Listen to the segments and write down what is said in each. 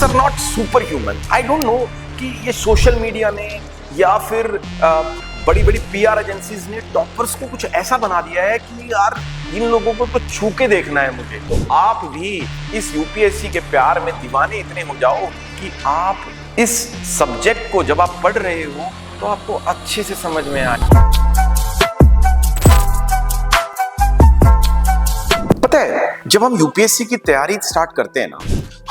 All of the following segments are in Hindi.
Toppers are not super human. I don't know कि ये सोशल मीडिया ने या फिर बड़ी बड़ी पीआर एजेंसीज ने टॉपर्स को कुछ ऐसा बना दिया है कि यार इन लोगों को तो छू के देखना है मुझे। तो आप भी इस यूपीएससी के प्यार में दीवाने इतने हो जाओ कि आप इस सब्जेक्ट को जब आप पढ़ रहे हो तो आपको अच्छे से समझ में आए। पता है, जब हम यूपीएससी की तैयारी स्टार्ट करते हैं ना,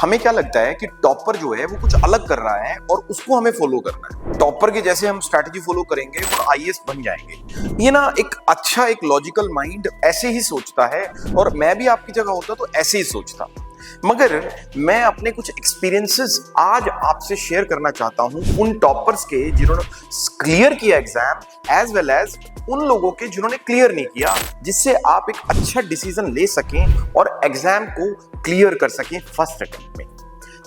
हमें क्या लगता है कि टॉपर जो है वो कुछ अलग कर रहा है और उसको हमें फॉलो करना है। टॉपर के जैसे हम स्ट्रैटेजी फॉलो करेंगे और आईएएस बन जाएंगे। ये ना एक अच्छा एक लॉजिकल माइंड ऐसे ही सोचता है और मैं भी आपकी जगह होता तो ऐसे ही सोचता। मगर मैं अपने कुछ एक्सपीरियंसेस आज आपसे शेयर करना चाहता हूं, उन टॉपर्स के जिन्होंने क्लियर किया एग्जाम, एज वेल एज उन लोगों के जिन्होंने क्लियर नहीं किया, जिससे आप एक अच्छा डिसीजन ले सकें और एग्जाम को क्लियर कर सकें फर्स्ट अटेम्प्ट में।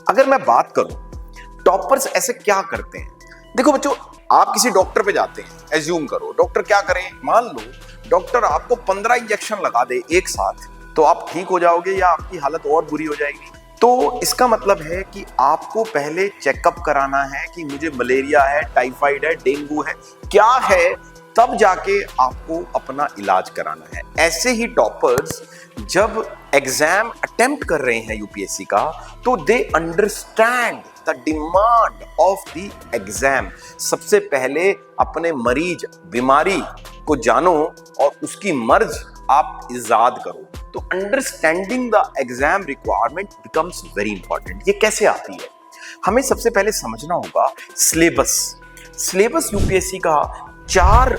अगर मैं बात करूं टॉपर्स ऐसे क्या करते हैं, देखो बच्चों, आप किसी डॉक्टर पे जाते हैं, एज्यूम करो डॉक्टर क्या करें, मान लो डॉक्टर आपको 15 इंजेक्शन लगा दे एक साथ, तो आप ठीक हो जाओगे या आपकी हालत और बुरी हो जाएगी। तो इसका मतलब है कि आपको पहले चेकअप कराना है कि मुझे मलेरिया है, टाइफाइड है, डेंगू है, क्या है, तब जाके आपको अपना इलाज कराना है। ऐसे ही टॉपर्स जब एग्जाम अटेम्प्ट कर रहे हैं यूपीएससी का, तो they understand the demand of the exam. सबसे पहले अपने मरीज, बीमारी को जानो और उसकी मर्ज आप इजाद करो। तो understanding the exam requirement becomes very important. ये कैसे आती है, हमें सबसे पहले समझना होगा सिलेबस यूपीएससी का 4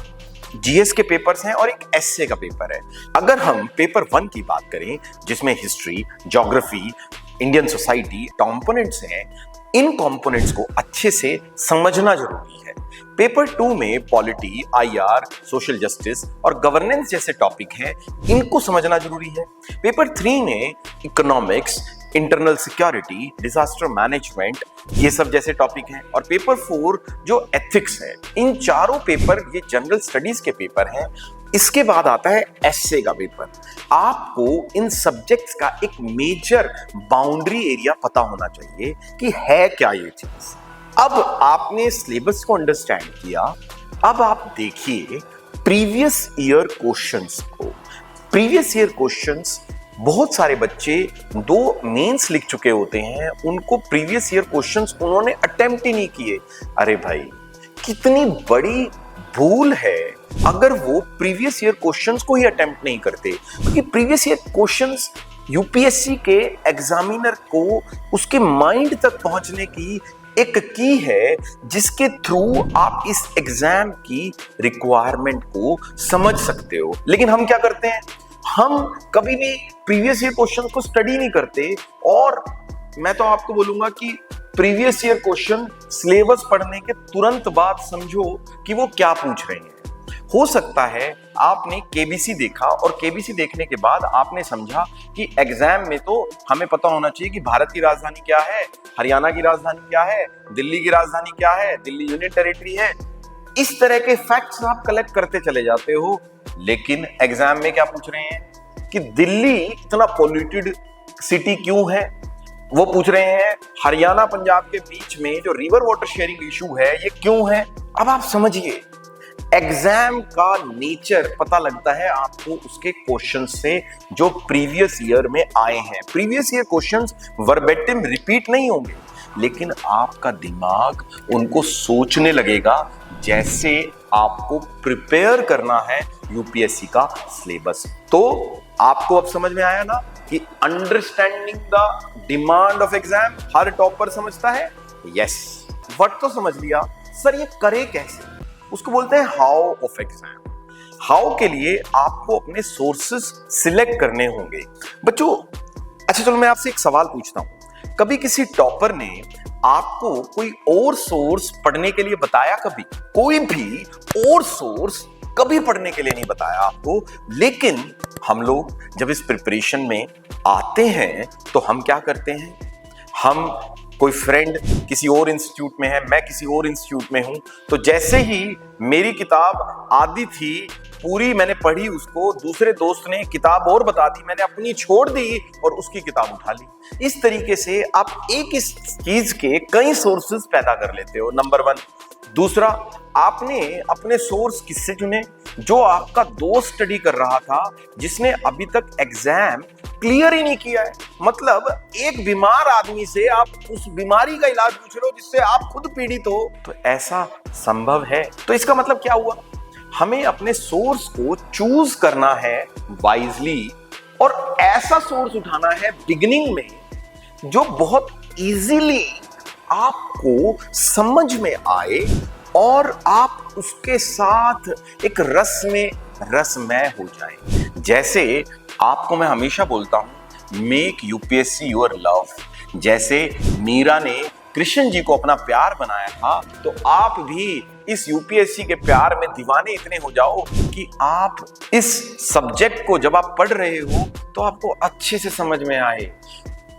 जीएस के पेपर्स हैं और एक एसए का पेपर है। अगर हम पेपर 1 की बात करें, जिसमें history, geography, Indian society components हैं, इन कंपोनेंट्स को अच्छे से समझना जरूरी है। पेपर 2 में पॉलिटी, आईआर, सोशल जस्टिस और गवर्नेंस जैसे टॉपिक हैं, इनको समझना जरूरी है। पेपर 3 में economics, internal security, disaster management, ये सब जैसे टॉपिक हैं। और पेपर 4 जो एथिक्स है, इन चारों पेपर ये जनरल स्टडीज के पेपर हैं। इसके बाद आता है एसए का पेपर। आपको इन सब्जेक्ट्स का एक मेजर बाउंड्री एरिया पता होना चाहिए कि है क्या ये चीज। अब आपने सिलेबस को अंडरस्टैंड किया, अब आप देखिए प्रीवियस ईयर क्वेश्चंस को। प्रीवियस ईयर क्वेश्चंस बहुत सारे बच्चे 2 मेंस लिख चुके होते हैं, उनको प्रीवियस ईयर क्वेश्चंस उन्होंने अटेम्प्ट ही नहीं किए। अरे भाई, कितनी बड़ी भूल है अगर वो प्रीवियस ईयर क्वेश्चंस को ही अटेम्प्ट नहीं करते, क्योंकि प्रीवियस ईयर क्वेश्चंस यूपीएससी के एग्जामिनर को उसके माइंड तक पहुंचने की एक की है, जिसके थ्रू आप इस एग्जाम की रिक्वायरमेंट को समझ सकते हो। लेकिन हम क्या करते हैं, हम कभी भी प्रीवियस ईयर क्वेश्चन को स्टडी नहीं करते। और मैं तो आपको बोलूंगा कि प्रीवियस ईयर क्वेश्चन सिलेबस पढ़ने के तुरंत बाद समझो कि वो क्या पूछ रहे हैं। हो सकता है आपने केबीसी देखा और केबीसी देखने के बाद आपने समझा कि एग्जाम में तो हमें पता होना चाहिए कि भारत की राजधानी क्या है, हरियाणा की राजधानी क्या है, दिल्ली की राजधानी क्या है, दिल्ली यूनियन टेरिटरी है। इस तरह के फैक्ट्स आप कलेक्ट करते चले जाते हो। लेकिन एग्जाम में क्या पूछ रहे हैं कि दिल्ली इतना पॉल्यूटेड सिटी क्यों है, वो पूछ रहे हैं हरियाणा पंजाब के बीच में जो रिवर वाटर शेयरिंग इशू है ये क्यों है। अब आप समझिए, एग्जाम का नेचर पता लगता है आपको उसके क्वेश्चन से जो प्रीवियस ईयर में आए हैं। Previous year questions verbatim repeat नहीं होंगे, लेकिन आपका दिमाग उनको सोचने लगेगा जैसे आपको प्रिपेयर करना है यूपीएससी का सिलेबस। तो आपको अब समझ में आया ना कि understanding the demand of exam her topper समझता है। यस, वर्ड तो समझ लिया, सर ये करे कैसे, उसको बोलते हैं हाउ ऑफ एग्जाम। हाउ के लिए आपको अपने सोर्सेस सिलेक्ट करने होंगे। बच्चों, अच्छा चलो मैं आपसे एक सवाल पूछता हूं, कभी किसी टॉपर ने आपको कोई और सोर्स पढ़ने के लिए बताया? कभी कोई भी और सोर्स कभी पढ़ने के लिए नहीं बताया आपको। लेकिन हम लोग जब इस प्रिपरेशन में आते हैं तो हम क्या करते हैं, हम कोई फ्रेंड किसी और इंस्टीट्यूट में है, मैं किसी और इंस्टीट्यूट में हूं, तो जैसे ही मेरी किताब आदि थी पूरी मैंने पढ़ी उसको, दूसरे दोस्त ने किताब और बता दी, मैंने अपनी छोड़ दी और उसकी किताब उठा ली। इस तरीके से आप एक इस चीज के कई सोर्सेज पैदा कर लेते हो, नंबर 1। दूसरा, आपने अपने सोर्स किससे चुने? जो आपका दोस्त स्टडी कर रहा था, जिसने अभी तक एग्जाम क्लियर ही नहीं किया है। मतलब एक बीमार आदमी से आप उस बीमारी का इलाज पूछ रहे हो जिससे आप खुद पीड़ित हो, तो ऐसा संभव है? तो इसका मतलब क्या हुआ? हमें अपने सोर्स को चूज करना है वाइजली, और ऐसा सोर्स उठाना है बिगिनिंग में जो बहुत इजीली आपको समझ में आए और आप उसके साथ एक रसमय हो जाए। जैसे आपको मैं हमेशा बोलता हूं, मेक यूपीएससी योर लव। जैसे मीरा ने कृष्ण जी को अपना प्यार बनाया था, तो आप भी इस यूपीएससी के प्यार में दीवाने इतने हो जाओ कि आप इस सब्जेक्ट को जब आप पढ़ रहे हो तो आपको अच्छे से समझ में आए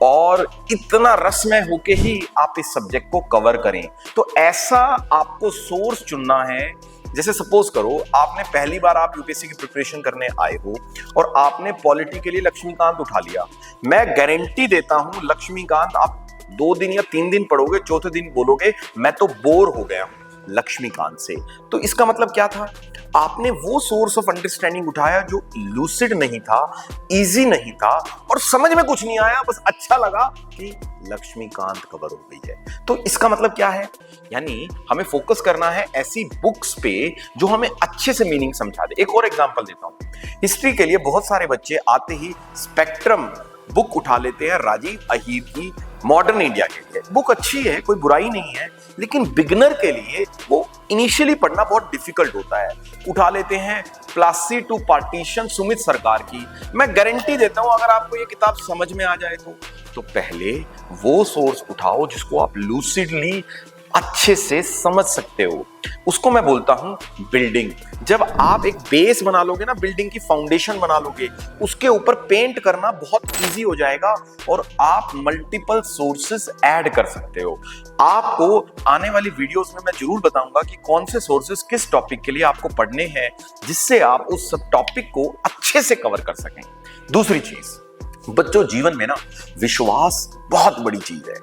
और इतना रसमय होके ही आप इस सब्जेक्ट को कवर करें। तो ऐसा आपको सोर्स चुनना है। जैसे सपोज करो, आपने पहली बार आप यूपीएससी की प्रिपरेशन करने आए हो और आपने पॉलिटी के लिए लक्ष्मीकांत उठा लिया। मैं गारंटी देता हूं, लक्ष्मीकांत आप 2 दिन या 3 दिन पढ़ोगे, चौथे दिन बोलोगे मैं तो बोर हो गया हूं लक्ष्मीकांत से। तो इसका मतलब क्या था? आपने वो सोर्स ऑफ अंडरस्टैंडिंग उठाया जो लूसिड नहीं था, इजी नहीं था और समझ में कुछ नहीं आया, बस अच्छा लगा कि लक्ष्मीकांत कवर हो गई है। तो इसका मतलब क्या है? यानी हमें फोकस करना है ऐसी बुक्स पे जो हमें अच्छे से मीनिंग समझा दे। एक और एग्जांपल देता हूं। हिस्ट्री के लिए बहुत सारे बच्चे आते ही स्पेक्ट्रम बुक उठा लेते हैं, राजीव अहीर की मॉडर्न इंडिया के लिए। बुक अच्छी है, कोई बुराई नहीं है, लेकिन बिगनर के लिए वो इनिशियली पढ़ना बहुत डिफिकल्ट होता है। उठा लेते हैं प्लासी टू पार्टीशन सुमित सरकार की। मैं गारंटी देता हूं, अगर आपको ये किताब समझ में आ जाए तो पहले वो सोर्स उठाओ जिसको आप लूसिडली अच्छे से समझ सकते हो। उसको मैं बोलता हूं बिल्डिंग। जब आप एक बेस बना लोगे ना, बिल्डिंग की फाउंडेशन बना लोगे, उसके ऊपर पेंट करना बहुत इजी हो जाएगा और आप मल्टीपल सोर्सेस ऐड कर सकते हो। आपको आने वाली वीडियोस में मैं जरूर बताऊंगा कि कौन से सोर्सेस किस टॉपिक के लिए आपको पढ़ने हैं, जिससे आप उस सब टॉपिक को अच्छे से कवर कर सकें। दूसरी चीज, बच्चों, जीवन में ना विश्वास बहुत बड़ी चीज है।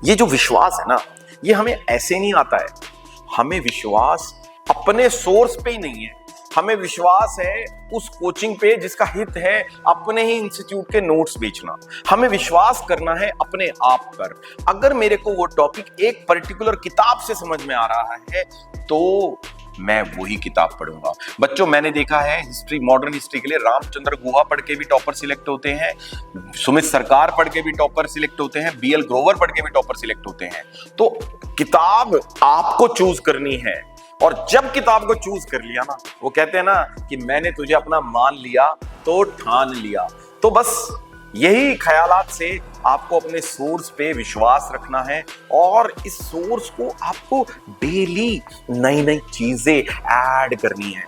ये जो विश्वास है ना, ये हमें ऐसे नहीं आता है। हमें विश्वास अपने सोर्स पे ही नहीं है, हमें विश्वास है उस कोचिंग पे जिसका हित है अपने ही इंस्टीट्यूट के नोट्स बेचना। हमें विश्वास करना है अपने आप पर। अगर मेरे को वो टॉपिक एक पर्टिकुलर किताब से समझ में आ रहा है तो मैं वही किताब पढ़ूंगा। बच्चों, मैंने देखा है हिस्ट्री, मॉडर्न हिस्ट्री के लिए रामचंद्र गुहा पढ़ के भी टॉपर सिलेक्ट होते हैं, सुमित सरकार पढ़ के भी टॉपर सिलेक्ट होते हैं, बीएल ग्रोवर पढ़ के भी टॉपर सिलेक्ट होते हैं। तो किताब आपको चूज करनी है, और जब किताब को चूज कर लिया ना, वो कहते हैं ना कि मैंने तुझे अपना मान लिया तो ठान लिया। तो बस यही ख्यालात से आपको अपने सोर्स पे विश्वास रखना है और इस सोर्स को आपको डेली नई नई चीजें ऐड करनी है।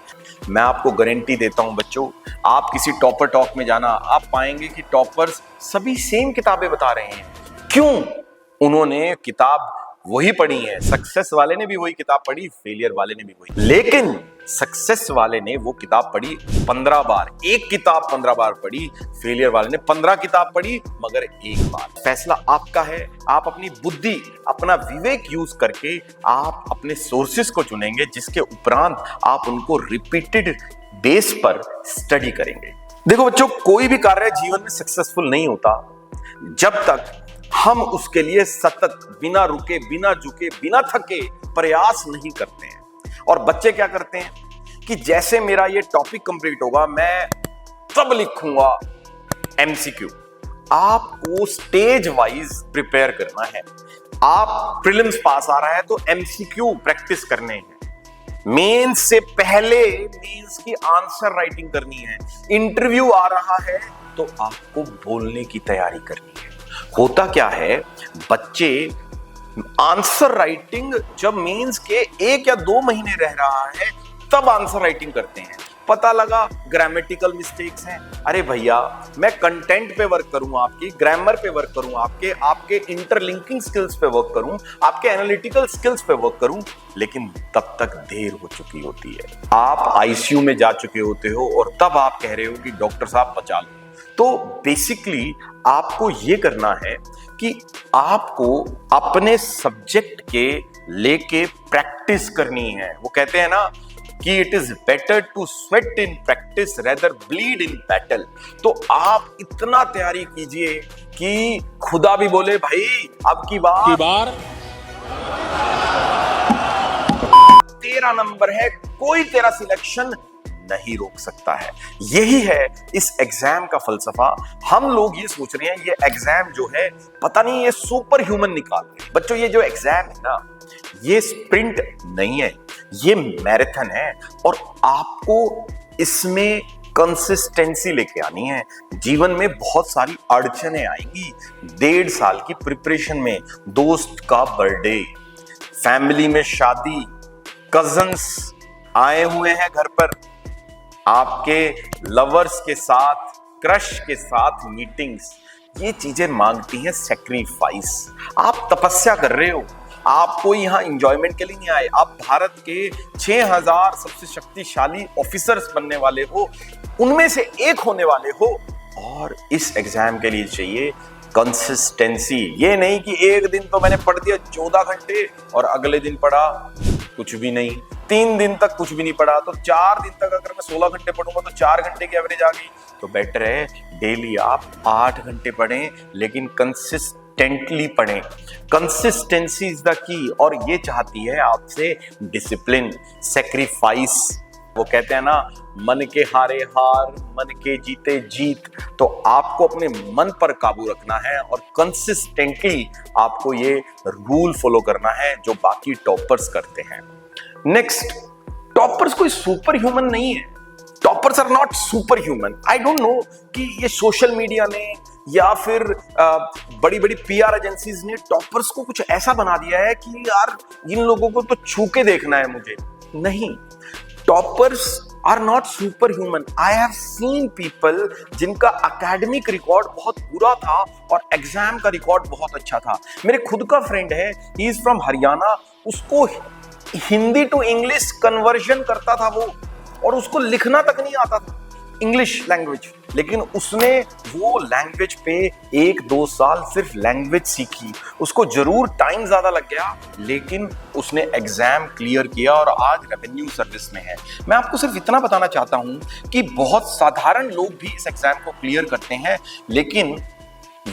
मैं आपको गारंटी देता हूं बच्चों, आप किसी टॉपर टॉक में जाना, आप पाएंगे कि टॉपर्स सभी सेम किताबें बता रहे हैं। क्यों? उन्होंने किताब वही पढ़ी है। सक्सेस वाले ने भी वही किताब पढ़ी, फेलियर वाले ने भी वही, लेकिन सक्सेस वाले ने वो किताब पढ़ी 15 बार, एक किताब 15 बार पढ़ी। फेलियर वाले ने 15 किताब पढ़ी मगर एक बार। फैसला आपका है। आप अपनी बुद्धि, अपना विवेक यूज करके आप अपने सोर्सेस को चुनेंगे, जिसके उपरांत आप उनको रिपीटेड बेस पर स्टडी करेंगे। देखो बच्चों, कोई भी कार्य जीवन में सक्सेसफुल नहीं होता जब तक हम उसके लिए सतत, बिना रुके, बिना झुके, बिना थके प्रयास नहीं करते हैं। और बच्चे क्या करते हैं कि जैसे मेरा ये टॉपिक कंप्लीट होगा मैं तब लिखूंगा एमसीक्यू। आपको स्टेज वाइज प्रिपेयर करना है। आप प्रीलिम्स पास आ रहा है तो एमसीक्यू प्रैक्टिस करने हैं। मेंस से पहले मेंस की आंसर राइटिंग करनी है। इंटरव्यू आ रहा है तो आपको बोलने की तैयारी करनी है। होता क्या है, बच्चे आंसर राइटिंग जब मेंस के 1 या 2 महीने रह रहा है तब आंसर राइटिंग करते हैं। पता लगा ग्रामेटिकल मिस्टेक्स हैं। अरे भैया, मैं कंटेंट पे वर्क करूं, आपकी ग्रामर पे वर्क करूं, आपके इंटरलिंकिंग स्किल्स पे वर्क करूं, आपके एनालिटिकल स्किल्स पे वर्क करूं, लेकिन तब तक देर हो चुकी होती है। आप आईसीयू में जा चुके होते हो और तब आप कह रहे हो कि डॉक्टर साहब बचा लो। तो बेसिकली आपको ये करना है कि आपको अपने सब्जेक्ट के लेके प्रैक्टिस करनी है। वो कहते हैं ना कि it is better to sweat in practice rather bleed in battle. तो आप इतना तैयारी कीजिए कि खुदा भी बोले भाई अब की बार 13 नंबर है, कोई तेरा सिलेक्शन नहीं रोक सकता है। यही है इस एग्जाम का फलसफा। हम लोग ये सोच रहे हैं ये एग्जाम जो है पता नहीं ये सुपर ह्यूमन निकाल रहे हैं। बच्चों, ये जो एग्जाम है ना, ये स्प्रिंट नहीं है, ये मैराथन है और आपको इसमें कंसिस्टेंसी लेके आनी है। जीवन में बहुत सारी अड़चनें आएंगी। 1.5 साल की प्रिपरेशन में दोस्त का बर्थडे, फैमिली में शादी, कजन्स आए हुए हैं घर पर, आपके लवर्स के साथ, क्रश के साथ मीटिंग्स, ये चीजें मांगती हैं सैक्रिफाइस। आप तपस्या कर रहे हो, आप कोई यहां एंजॉयमेंट के लिए नहीं आए, आप भारत के 6000 सबसे शक्तिशाली ऑफिसर्स बनने वाले हो, उनमें से एक होने वाले हो। और इस एग्जाम के लिए चाहिए कंसिस्टेंसी। ये नहीं कि एक दिन तो मैंने पढ़ दिया 14 घंटे और अगले दिन पढ़ा कुछ भी नहीं, 3 दिन तक कुछ भी नहीं पढ़ा, तो 4 दिन तक अगर मैं 16 घंटे पढ़ूंगा तो 4 घंटे की एवरेज आ गई। तो बेटर है डेली आप 8 घंटे पढ़ें, लेकिन कंसिस्टेंटली पढ़ें। कंसिस्टेंसी इज द की, और ये चाहती है आपसे डिसिप्लिन, सैक्रिफाइस। वो कहते हैं ना, मन के हारे हार, मन के जीते जीत। तो आपको अपने मन पर काबू रखना है और कंसिस्टेंटली आपको ये रूल फॉलो करना है जो बाकी टॉपर्स करते हैं। नेक्स्ट, टॉपर्स कोई सुपर ह्यूमन नहीं है। Toppers are not super human. I don't know कि ये सोशल मीडिया ने या फिर बड़ी बड़ी पीआर एजेंसीज ने टॉपर्स को कुछ ऐसा बना दिया है कि यार इन लोगों को तो छू के देखना है मुझे। नहीं, toppers are not super human. I have seen people जिनका एकेडमिक रिकॉर्ड बहुत बुरा था और एग्जाम का रिकॉर्ड बहुत अच्छा था। मेरे खुद का फ्रेंड है, ही इज फ्रॉम हरियाणा, उसको हिंदी टू इंग्लिश कन्वर्जन करता था वो, और उसको लिखना तक नहीं आता था इंग्लिश लैंग्वेज, लेकिन उसने वो लैंग्वेज पे 1-2 साल सिर्फ लैंग्वेज सीखी। उसको जरूर टाइम ज्यादा लग गया, लेकिन उसने एग्जाम क्लियर किया और आज रेवेन्यू सर्विस में है। मैं आपको सिर्फ इतना बताना चाहता हूं कि बहुत साधारण लोग भी इस एग्जाम को क्लियर करते हैं, लेकिन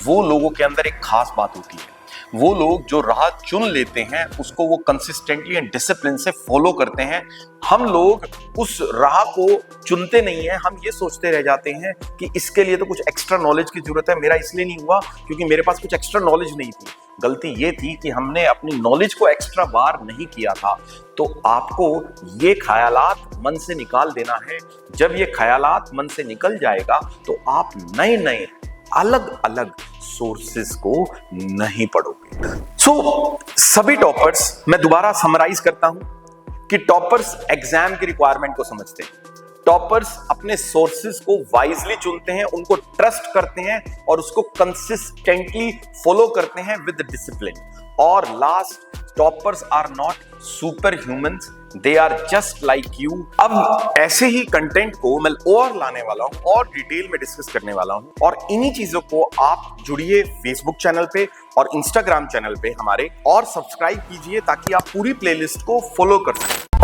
वो लोगों के अंदर एक खास बात होती है। वो लोग जो राह चुन लेते हैं उसको वो कंसिस्टेंटली एंड डिसिप्लिन से फॉलो करते हैं। हम लोग उस राह को चुनते नहीं है, हम ये सोचते रह जाते हैं कि इसके लिए तो कुछ एक्स्ट्रा नॉलेज की जरूरत है, मेरा इसलिए नहीं हुआ क्योंकि मेरे पास कुछ एक्स्ट्रा नॉलेज नहीं थी। गलती ये थी कि हमने अपनी नॉलेज को एक्स्ट्रा बार नहीं किया था। तो आपको ये ख्यालात मन से निकाल देना है। जब ये ख्यालात मन से निकल जाएगा तो आप नए नए अलग अलग सोर्सेस को नहीं पढ़ोगे। सभी टॉपर्स, मैं दोबारा समराइज करता हूं कि टॉपर्स एग्जाम की रिक्वायरमेंट को समझते हैं। टॉपर्स अपने सोर्सेस को वाइजली चुनते हैं, उनको ट्रस्ट करते हैं और उसको कंसिस्टेंटली फॉलो करते हैं विद डिसिप्लिन। और last, toppers are not super humans, they are just like you. अब ऐसे ही कंटेंट को मैं और लाने वाला हूं और डिटेल में डिस्कस करने वाला हूं, और इन्हीं चीजों को आप जुड़िए फेसबुक चैनल पे और इंस्टाग्राम चैनल पे हमारे, और सब्सक्राइब कीजिए ताकि आप पूरी प्लेलिस्ट को फॉलो कर सकें।